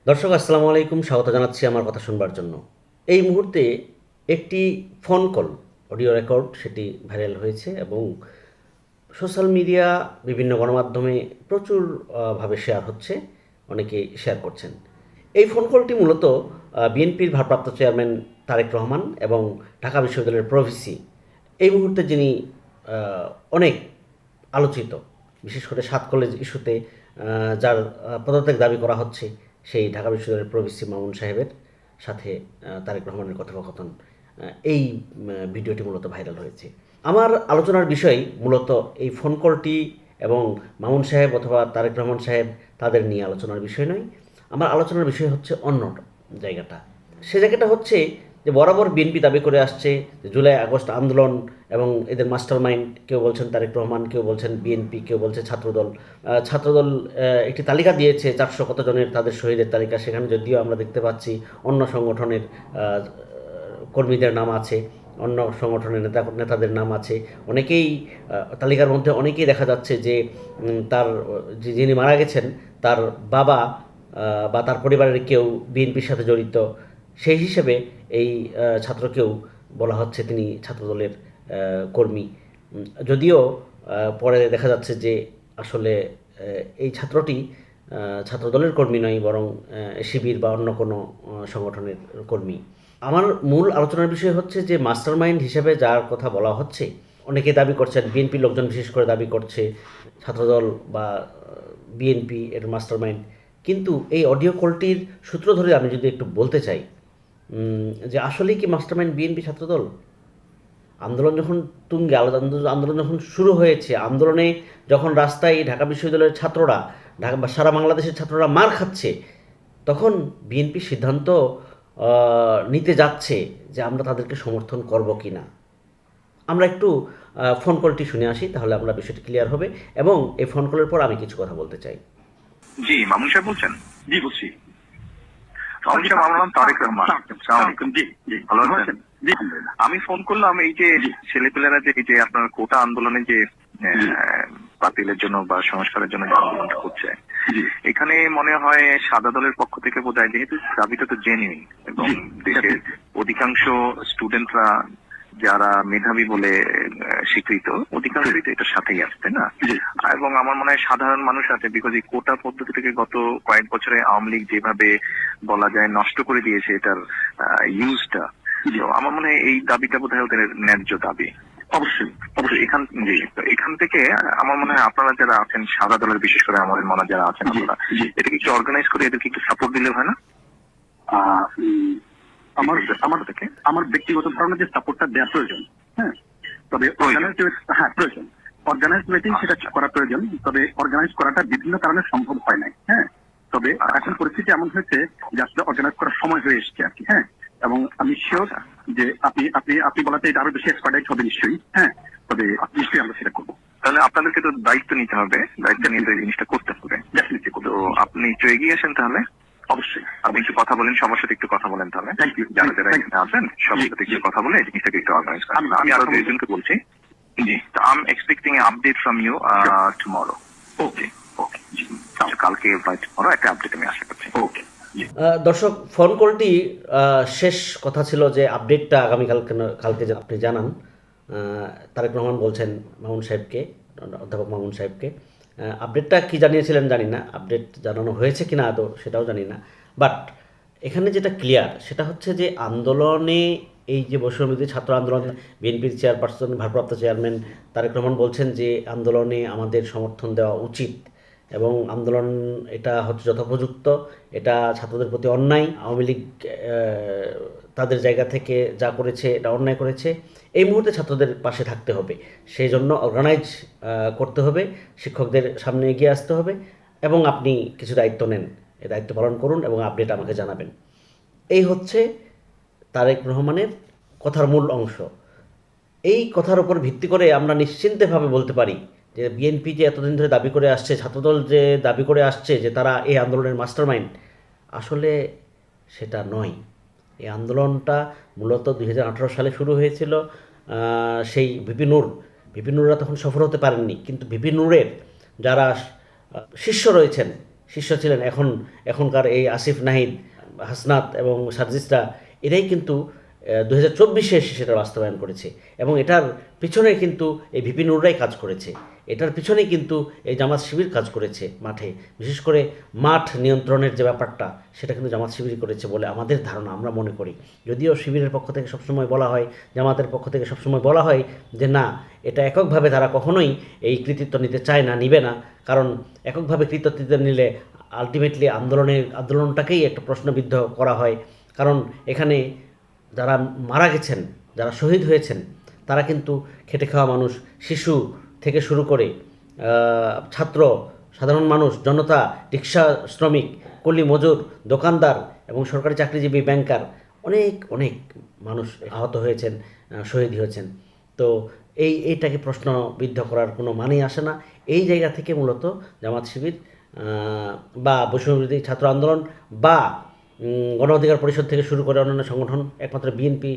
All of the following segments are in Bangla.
দর্শক আসসালামু আলাইকুম, স্বাগত জানাচ্ছি আমার কথা শুনবার জন্য। এই মুহূর্তে একটি ফোন কল অডিও রেকর্ড সেটি ভাইরাল হয়েছে এবং সোশ্যাল মিডিয়া বিভিন্ন গণমাধ্যমে প্রচুর ভাবে শেয়ার হচ্ছে, অনেকে শেয়ার করছেন। এই ফোন কলটি মূলত বিএনপির ভারপ্রাপ্ত চেয়ারম্যান তারেক রহমান এবং ঢাকা বিশ্ববিদ্যালয়ের প্রভিসি এই মুহূর্তে যিনি অনেক আলোচিত, বিশেষ করে ৭ কলেজ ইস্যুতে যার পদত্যাগ দাবি করা হচ্ছে, সেই ঢাকা বিশ্ববিদ্যালয়ের প্রভিসি মামুন সাহেবের সাথে তারেক রহমানের কথোপকথন, এই ভিডিওটি মূলত ভাইরাল হয়েছে। আমার আলোচনার বিষয় মূলত এই ফোন কলটি এবং মামুন সাহেব অথবা তারেক রহমান সাহেব তাদের নিয়ে আলোচনার বিষয় নয়। আমার আলোচনার বিষয় হচ্ছে অন্য জায়গাটা। সে জায়গাটা হচ্ছে যে বরাবর বিএনপি দাবি করে আসছে যে জুলাই আগস্ট আন্দোলন এবং এদের মাস্টার মাইন্ড, কেউ বলছেন তারেক রহমান, কেউ বলছেন বিএনপি, কেউ বলছে ছাত্রদল। ছাত্রদল একটি তালিকা দিয়েছে 400 কত জনের, তাদের শহীদের তালিকা। সেখানে যদিও আমরা দেখতে পাচ্ছি অন্য সংগঠনের কর্মীদের নাম আছে, অন্য সংগঠনের নেতাদের নাম আছে। অনেকেই তালিকার মধ্যে অনেকেই দেখা যাচ্ছে যে তার যিনি মারা গেছেন তার বাবা বা তার পরিবারের কেউ বিএনপির সাথে জড়িত। সেই হিসেবে এই ছাত্রকেও বলা হচ্ছে তিনি ছাত্রদলের কর্মী। যদিও পরে দেখা যাচ্ছে যে আসলে এই ছাত্রটি ছাত্রদলের কর্মী নয়, বরং শিবির বা অন্য কোনো সংগঠনের কর্মী। আমার মূল আলোচনার বিষয় হচ্ছে যে মাস্টার মাইন্ড হিসেবে যার কথা বলা হচ্ছে, অনেকে দাবি করছেন, বিএনপি লোকজন বিশেষ করে দাবি করছে ছাত্রদল বা বিএনপি এর মাস্টার মাইন্ড। কিন্তু এই অডিও কলটির সূত্র ধরে আমি যদি একটু বলতে চাই যে আসলেই কি মাস্টার মাইন্ড বিএনপি ছাত্রদল? আন্দোলন যখন তুঙ্গে, আন্দোলন যখন শুরু হয়েছে, আন্দোলনে যখন রাস্তায় ঢাকা বিশ্ববিদ্যালয়ের ছাত্ররা, ঢাকা বা সারা বাংলাদেশের ছাত্ররা মার খাচ্ছে, তখন বিএনপি সিদ্ধান্ত নিতে যাচ্ছে যে আমরা তাদেরকে সমর্থন করব কি না। আমরা একটু ফোন কলটি শুনে আসি, তাহলে আমরা বিষয়টি ক্লিয়ার হবে এবং এই ফোন কলের পর আমি কিছু কথা বলতে চাই। জি, মামুন সাহেব বলছেন? জি বলছি। মামুন সাহেব, আমার নাম তারেক রহমান। আসসালামু আলাইকুম। জি জি, ভালো আছেন? জি। আমি ফোন করলাম এই যে ছেলেপেলেরা যে এই যে আপনার কোটা আন্দোলনে যে বাতিলের জন্য বা সংস্কারের জন্য যে আন্দোলনটা করছে, এখানে মনে হয় সাদা দলের পক্ষ থেকে বোধহয়, যেহেতু দাবিটা তো জেনুইন এবং দেশের অধিকাংশ স্টুডেন্টরা যারা মেধাবী বলে স্বীকৃত, অধিকাংশই তো এটার সাথেই আছে, তাই না? এবং আমার মনে হয় সাধারণ মানুষ আছে, বিকজ এই কোটা পদ্ধতি থেকে গত কয়েক বছরে আওয়ামী লীগ যেভাবে বলা যায় নষ্ট করে দিয়েছে এটার ইউজটা। আমার মনে হয় এই দাবিটা বোধহয় ওদের ন্যায্য দাবি। অবশ্যই অবশ্যই এখান থেকে আমার মনে হয় আপনারা যারা আছেন সাদা দলের, বিশেষ করে আমাদের মনে যারা আছেন, আপনারা এটাকে একটু অর্গানাইজ করে এদেরকে একটু সাপোর্ট দিলে হয় না? আমার ব্যক্তিগত ধারণা যে সাপোর্টটা দেওয়া প্রয়োজন, হ্যাঁ, তবে প্রয়োজন অর্গানাইজ ওয়েতেই সেটা করা প্রয়োজন। তবে অর্গানাইজ করাটা বিভিন্ন কারণে সম্ভব হয় নাই, হ্যাঁ। তবে এখন পরিস্থিতি এমন হয়েছে যে আসলে অর্গানাইজ করার সময় হয়ে এসছে আর কি, হ্যাঁ। এবং আমি শিওর যে আপনি বলাতে এটা আরো বেশি এক্সপার্টাইজ হবে নিশ্চয়ই, হ্যাঁ। তবে নিশ্চয়ই আমরা সেটা করবো। তাহলে আপনাদেরকে তো দায়িত্ব নিতে হবে, দায়িত্ব নিয়ে এই জিনিসটা করতে হবে। তো আপনি একটু এগিয়ে আসেন তাহলে। অবশ্যই আপনি একটু কথা বলেন, সবার সাথে একটু কথা বলেন তাহলে। Thank you. যারা যারা এখানে আছেন সবার সাথে একটু কথা বলে এই জিনিসটাকে একটু অর্গানাইজ করেন। আমি আরো দুইজনকে বলছি। জি, তো I am expecting a update from you tomorrow. Okay okay, কালকে বা টুমরো একটা আপডেট আমি আশা করছি। ওকে। দর্শক, ফোন কলটি শেষ কথা ছিল যে আপডেটটা কালকে আপনি জানান। তারেক রহমান বলছেন মামুন সাহেবকে, অধ্যাপক মামুন সাহেবকে। আপডেটটা কি জানিয়েছিলেন জানি না, আপডেট জানানো হয়েছে কিনা আদৌ সেটাও জানি না। বাট এখানে যেটা ক্লিয়ার সেটা হচ্ছে যে আন্দোলনে, এই যে বৈষম্যবিরোধী ছাত্র আন্দোলন, বিএনপির চেয়ারপারসন ভারপ্রাপ্ত চেয়ারম্যান তারেক রহমান বলছেন যে আন্দোলনে আমাদের সমর্থন দেওয়া উচিত এবং আন্দোলন এটা হচ্ছে যথোপযুক্ত, এটা ছাত্রদের প্রতি অন্যায়। আওয়ামী লীগ তাদের জায়গা থেকে যা করেছে এটা অন্যায় করেছে। এই মুহূর্তে ছাত্রদের পাশে থাকতে হবে, সেই জন্য অর্গানাইজ করতে হবে, শিক্ষকদের সামনে এগিয়ে আসতে হবে এবং আপনি কিছু দায়িত্ব নেন, এই দায়িত্ব পালন করুন এবং আপডেট আমাকে জানাবেন। এই হচ্ছে তারেক রহমানের কথার মূল অংশ। এই কথার উপর ভিত্তি করে আমরা নিশ্চিন্তভাবে বলতে পারি যে বিএনপি যে এতদিন ধরে দাবি করে আসছে, ছাত্রদল যে দাবি করে আসছে যে তারা এই আন্দোলনের মাস্টার মাইন্ড, আসলে সেটা নয়। এই আন্দোলনটা মূলত 2018 সালে শুরু হয়েছিল। সেই ভিপি নূররা তখন সফল হতে পারেননি, কিন্তু ভিপি নূরের যারা শিষ্য রয়েছেন শীর্ষ ছিলেন, এখনকার এই আসিফ নাহিদ, হাসনাত এবং সার্জিসরা, এরাই কিন্তু 2024-এ সেটা বাস্তবায়ন করেছে। এবং এটার পিছনে কিন্তু এই ভিপি নুররাই কাজ করেছে, এটার পিছনেই কিন্তু এই জামাত শিবির কাজ করেছে মাঠে। বিশেষ করে মাঠ নিয়ন্ত্রণের যে ব্যাপারটা, সেটা কিন্তু জামাত শিবির করেছে বলে আমাদের ধারণা, আমরা মনে করি। যদিও শিবিরের পক্ষ থেকে সবসময় বলা হয়, জামাতের পক্ষ থেকে সবসময় বলা হয় যে না, এটা এককভাবে তারা কখনোই এই কৃতিত্ব নিতে চায় না, নিবে না। কারণ এককভাবে কৃতিত্ব নিলে আলটিমেটলি আন্দোলনটাকেই একটা প্রশ্নবিদ্ধ করা হয়। কারণ এখানে যারা মারা গেছেন, যারা শহীদ হয়েছেন, তারা কিন্তু খেটে খাওয়া মানুষ, শিশু থেকে শুরু করে ছাত্র, সাধারণ মানুষ, জনতা, রিক্সা শ্রমিক, কুলি মজুর, দোকানদার এবং সরকারি চাকরিজীবী, ব্যাংকার, অনেক মানুষ আহত হয়েছেন, শহীদ হয়েছেন। তো এইটাকে প্রশ্নবিদ্ধ করার কোনো মানেই আসে না। এই জায়গা থেকে মূলত জামাত শিবির বা বৈষম্যবিরোধী ছাত্র আন্দোলন বা গণ অধিকার পরিষদ থেকে শুরু করে অন্যান্য সংগঠন, একমাত্র বিএনপি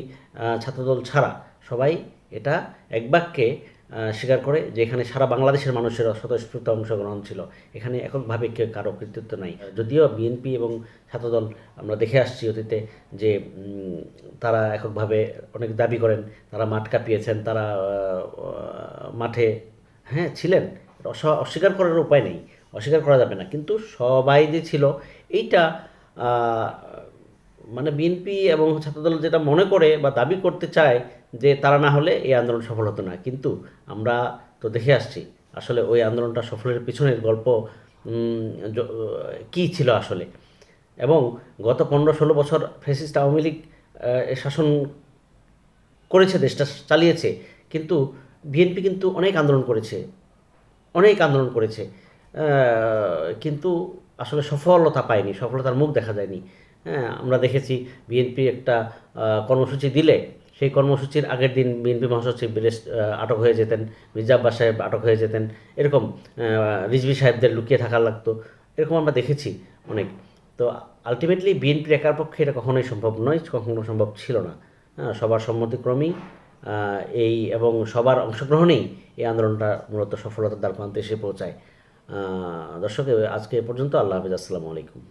ছাত্রদল ছাড়া সবাই এটা এক বাক্যে স্বীকার করে যে এখানে সারা বাংলাদেশের মানুষের স্বতঃস্ফূর্ত অংশগ্রহণ ছিল, এখানে এককভাবে কেউ কারো কৃতিত্ব নাই। যদিও বিএনপি এবং ছাত্রদল আমরা দেখে আসছি অতীতে যে তারা এককভাবে অনেক দাবি করেন, তারা মাঠ কাঁপিয়েছেন, তারা মাঠে ছিলেন, অস্বীকার করার উপায় নেই, অস্বীকার করা যাবে না। কিন্তু সবাই যে ছিল এইটা মানে বিএনপি এবং ছাত্রদল যেটা মনে করে বা দাবি করতে চায় যে তারা না হলে এই আন্দোলন সফল হতো না। কিন্তু আমরা তো দেখে আসছি আসলে ওই আন্দোলনটা সফলের পিছনের গল্প কী ছিল আসলে। এবং গত 15-16 বছর ফ্যাসিস্ট আওয়ামী লীগ শাসন করেছে, দেশটা চালিয়েছে, কিন্তু বিএনপি কিন্তু অনেক আন্দোলন করেছে, কিন্তু আসলে সফলতা পায়নি, সফলতার মুখ দেখা যায়নি। আমরা দেখেছি বিএনপি একটা কর্মসূচি দিলে সেই কর্মসূচির আগের দিন বিএনপি মহাসচিব আটক হয়ে যেতেন, মির্জা আব্বাস সাহেব আটক হয়ে যেতেন, এরকম রিজভী সাহেবদের লুকিয়ে থাকা লাগতো, এরকম আমরা দেখেছি অনেক। তো আলটিমেটলি বিএনপির একার পক্ষে এটা কখনোই সম্ভব নয়, কখনো সম্ভব ছিল না। সবার সম্মতিক্রমেই এবং সবার অংশগ্রহণেই এই আন্দোলনটা মূলত সফলতার দ্বারপ্রান্তে এসে পৌঁছায়। দর্শক, আজকে এ পর্যন্ত। আল্লাহ হাফেজ, আসসালামু আলাইকুম।